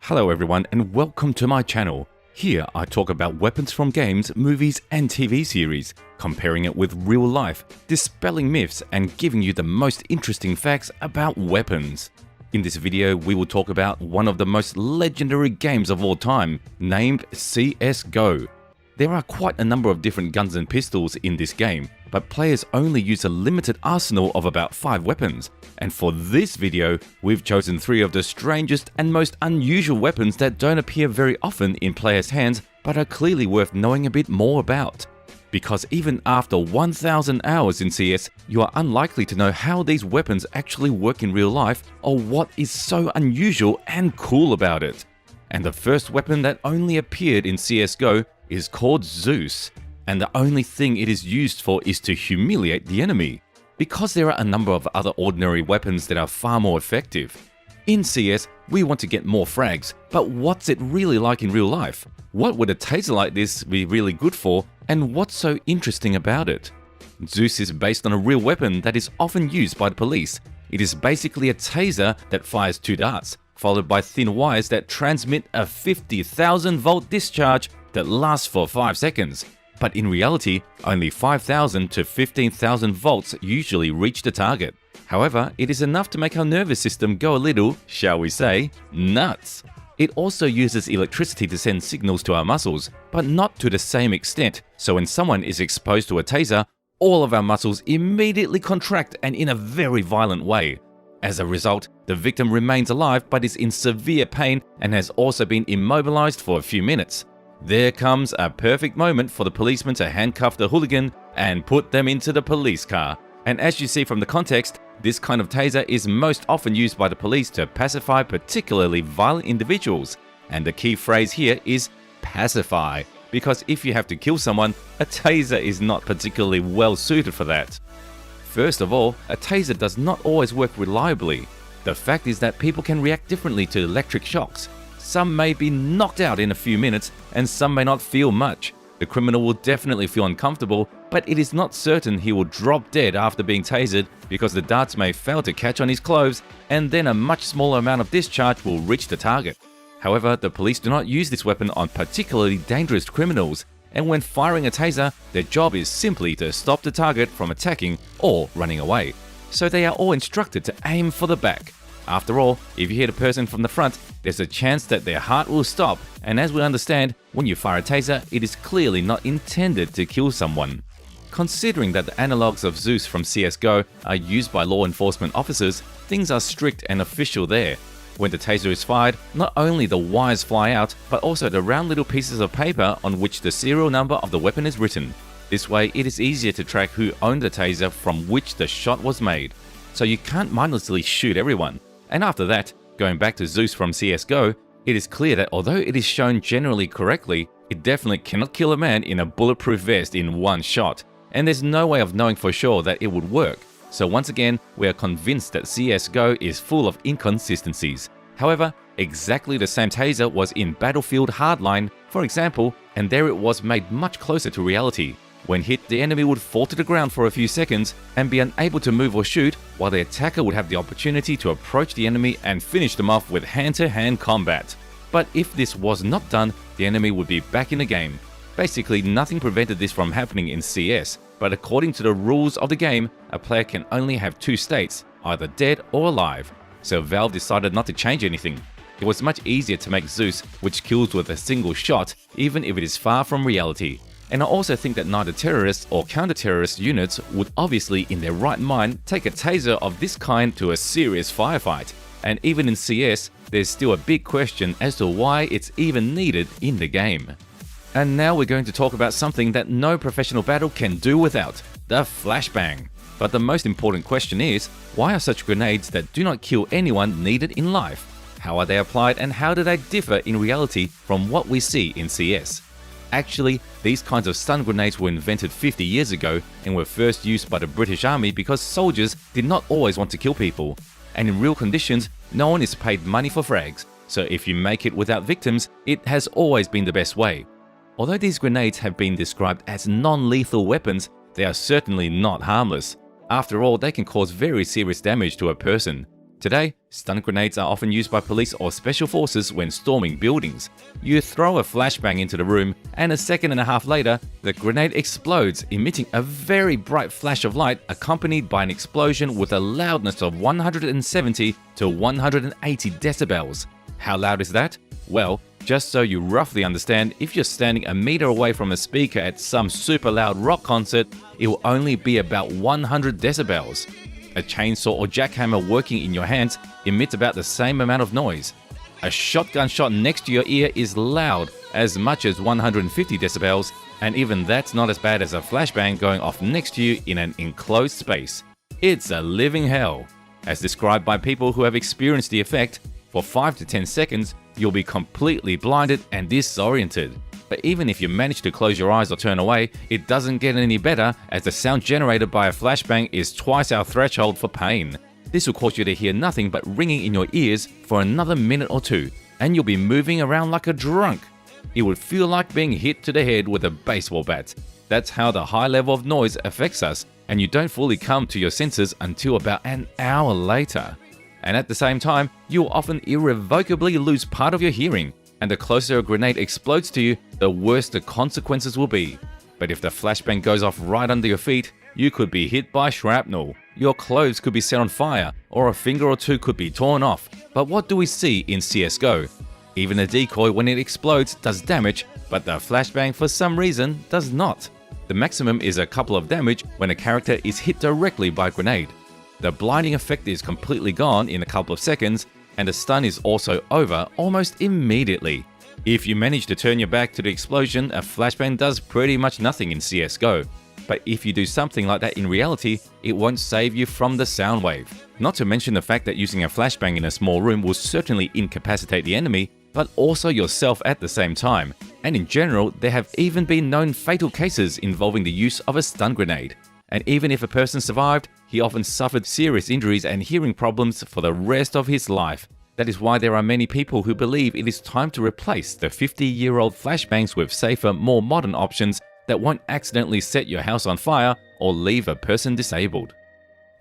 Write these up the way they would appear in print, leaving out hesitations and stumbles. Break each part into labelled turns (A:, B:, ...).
A: Hello everyone and welcome to my channel. Here I talk about weapons from games, movies and TV series, comparing it with real life, dispelling myths and giving you the most interesting facts about weapons. In this video we will talk about one of the most legendary games of all time, named CSGO. There are quite a number of different guns and pistols in this game, but players only use a limited arsenal of about 5 weapons. And for this video, we've chosen 3 of the strangest and most unusual weapons that don't appear very often in players' hands, but are clearly worth knowing a bit more about. Because even after 1000 hours in CS, you are unlikely to know how these weapons actually work in real life or what is so unusual and cool about it. And the first weapon that only appeared in CSGO is called Zeus, and the only thing it is used for is to humiliate the enemy, because there are a number of other ordinary weapons that are far more effective. In CS, we want to get more frags, but what's it really like in real life? What would a taser like this be really good for, and what's so interesting about it? Zeus is based on a real weapon that is often used by the police. It is basically a taser that fires 2 darts, followed by thin wires that transmit a 50,000 volt discharge that lasts for 5 seconds. But in reality, only 5,000 to 15,000 volts usually reach the target. However, it is enough to make our nervous system go a little, shall we say, nuts. It also uses electricity to send signals to our muscles, but not to the same extent, so when someone is exposed to a taser, all of our muscles immediately contract and in a very violent way. As a result, the victim remains alive but is in severe pain and has also been immobilized for a few minutes. There comes a perfect moment for the policeman to handcuff the hooligan and put them into the police car. And as you see from the context, this kind of taser is most often used by the police to pacify particularly violent individuals. And the key phrase here is pacify, because if you have to kill someone, a taser is not particularly well suited for that. First of all, a taser does not always work reliably. The fact is that people can react differently to electric shocks. Some may be knocked out in a few minutes, and some may not feel much. The criminal will definitely feel uncomfortable, but it is not certain he will drop dead after being tasered because the darts may fail to catch on his clothes, and then a much smaller amount of discharge will reach the target. However, the police do not use this weapon on particularly dangerous criminals, and when firing a taser, their job is simply to stop the target from attacking or running away. So they are all instructed to aim for the back. After all, if you hit a person from the front, there's a chance that their heart will stop, and as we understand, when you fire a taser, it is clearly not intended to kill someone. Considering that the analogs of Zeus from CSGO are used by law enforcement officers, things are strict and official there. When the taser is fired, not only the wires fly out, but also the round little pieces of paper on which the serial number of the weapon is written. This way, it is easier to track who owned the taser from which the shot was made. So you can't mindlessly shoot everyone. And after that, going back to Zeus from CSGO, it is clear that although it is shown generally correctly, it definitely cannot kill a man in a bulletproof vest in one shot, and there's no way of knowing for sure that it would work. So once again, we are convinced that CSGO is full of inconsistencies. However, exactly the same taser was in Battlefield Hardline, for example, and there it was made much closer to reality. When hit, the enemy would fall to the ground for a few seconds and be unable to move or shoot, while the attacker would have the opportunity to approach the enemy and finish them off with hand-to-hand combat. But if this was not done, the enemy would be back in the game. Basically, nothing prevented this from happening in CS, but according to the rules of the game, a player can only have 2 states, either dead or alive. So Valve decided not to change anything. It was much easier to make Zeus, which kills with a single shot, even if it is far from reality. And I also think that neither terrorists or counter-terrorist units would obviously in their right mind take a taser of this kind to a serious firefight. And even in CS, there's still a big question as to why it's even needed in the game. And now we're going to talk about something that no professional battle can do without, the flashbang. But the most important question is, why are such grenades that do not kill anyone needed in life? How are they applied and how do they differ in reality from what we see in CS? Actually, these kinds of stun grenades were invented 50 years ago and were first used by the British Army because soldiers did not always want to kill people. And in real conditions, no one is paid money for frags, so if you make it without victims, it has always been the best way. Although these grenades have been described as non-lethal weapons, they are certainly not harmless. After all, they can cause very serious damage to a person. Today, stun grenades are often used by police or special forces when storming buildings. You throw a flashbang into the room, and a second and a half later, the grenade explodes, emitting a very bright flash of light accompanied by an explosion with a loudness of 170 to 180 decibels. How loud is that? Well, just so you roughly understand, if you're standing a meter away from a speaker at some super loud rock concert, it will only be about 100 decibels. A chainsaw or jackhammer working in your hands emits about the same amount of noise. A shotgun shot next to your ear is loud, as much as 150 decibels, and even that's not as bad as a flashbang going off next to you in an enclosed space. It's a living hell. As described by people who have experienced the effect, for 5 to 10 seconds, you'll be completely blinded and disoriented. But even if you manage to close your eyes or turn away, it doesn't get any better, as the sound generated by a flashbang is twice our threshold for pain. This will cause you to hear nothing but ringing in your ears for another minute or two, and you'll be moving around like a drunk. It would feel like being hit to the head with a baseball bat. That's how the high level of noise affects us, and you don't fully come to your senses until about an hour later. And at the same time, you'll often irrevocably lose part of your hearing, and the closer a grenade explodes to you, the worse the consequences will be. But if the flashbang goes off right under your feet, you could be hit by shrapnel, your clothes could be set on fire, or a finger or two could be torn off. But what do we see in CSGO? Even a decoy, when it explodes, does damage, but the flashbang for some reason does not. The maximum is a couple of damage when a character is hit directly by a grenade. The blinding effect is completely gone in a couple of seconds, and the stun is also over almost immediately. If you manage to turn your back to the explosion, a flashbang does pretty much nothing in CSGO. But if you do something like that in reality, it won't save you from the sound wave. Not to mention the fact that using a flashbang in a small room will certainly incapacitate the enemy, but also yourself at the same time. And in general, there have even been known fatal cases involving the use of a stun grenade. And even if a person survived, he often suffered serious injuries and hearing problems for the rest of his life. That is why there are many people who believe it is time to replace the 50-year-old flashbangs with safer, more modern options that won't accidentally set your house on fire or leave a person disabled.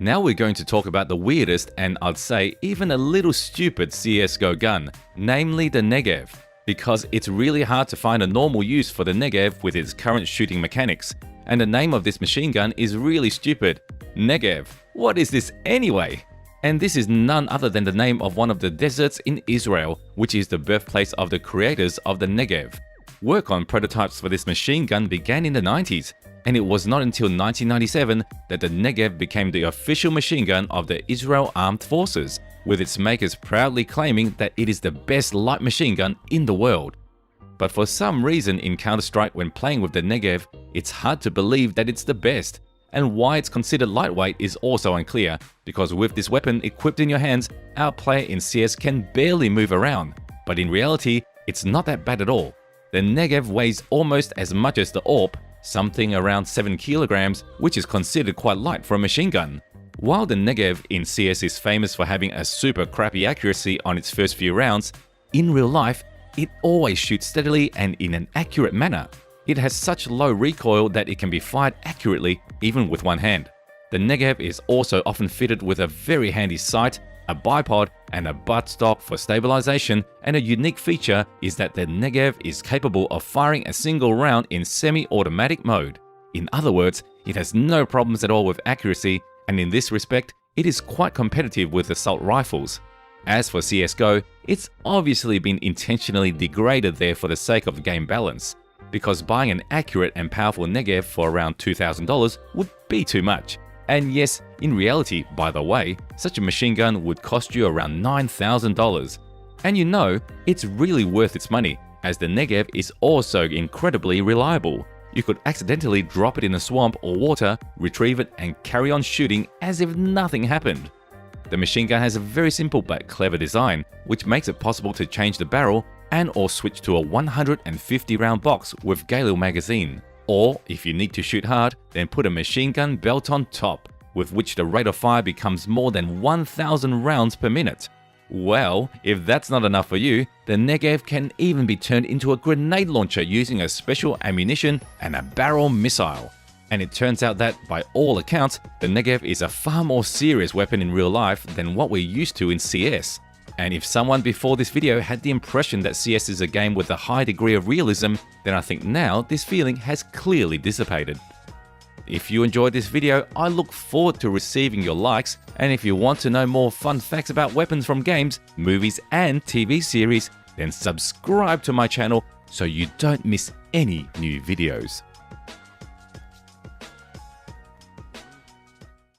A: Now we're going to talk about the weirdest and I'd say even a little stupid CSGO gun, namely the negev. Because it's really hard to find a normal use for the negev with its current shooting mechanics. And the name of this machine gun is really stupid. Negev. What is this anyway? And this is none other than the name of one of the deserts in Israel, which is the birthplace of the creators of the negev. Work on prototypes for this machine gun began in the 90s, and it was not until 1997 that the negev became the official machine gun of the Israel Armed Forces, with its makers proudly claiming that it is the best light machine gun in the world. But for some reason in Counter-Strike, when playing with the negev, it's hard to believe that it's the best. And why it's considered lightweight is also unclear, because with this weapon equipped in your hands, our player in CS can barely move around. But in reality, it's not that bad at all. The negev weighs almost as much as the AWP, something around 7 kilograms, which is considered quite light for a machine gun. While the negev in CS is famous for having a super crappy accuracy on its first few rounds, in real life, it always shoots steadily and in an accurate manner. It has such low recoil that it can be fired accurately even with one hand. The negev is also often fitted with a very handy sight, a bipod, and a buttstock for stabilization, and a unique feature is that the negev is capable of firing a single round in semi-automatic mode. In other words, it has no problems at all with accuracy, and in this respect, it is quite competitive with assault rifles. As for CSGO, it's obviously been intentionally degraded there for the sake of the game balance, because buying an accurate and powerful negev for around $2,000 would be too much. And yes, in reality, by the way, such a machine gun would cost you around $9,000. And you know, it's really worth its money, as the negev is also incredibly reliable. You could accidentally drop it in a swamp or water, retrieve it, and carry on shooting as if nothing happened. The machine gun has a very simple but clever design, which makes it possible to change the barrel and or switch to a 150 round box with Galil magazine. Or, if you need to shoot hard, then put a machine gun belt on top, with which the rate of fire becomes more than 1,000 rounds per minute. Well, if that's not enough for you, the negev can even be turned into a grenade launcher using a special ammunition and a barrel missile. And it turns out that, by all accounts, the negev is a far more serious weapon in real life than what we're used to in CS. And if someone before this video had the impression that CS is a game with a high degree of realism, then I think now this feeling has clearly dissipated. If you enjoyed this video, I look forward to receiving your likes, and if you want to know more fun facts about weapons from games, movies and TV series, then subscribe to my channel so you don't miss any new videos.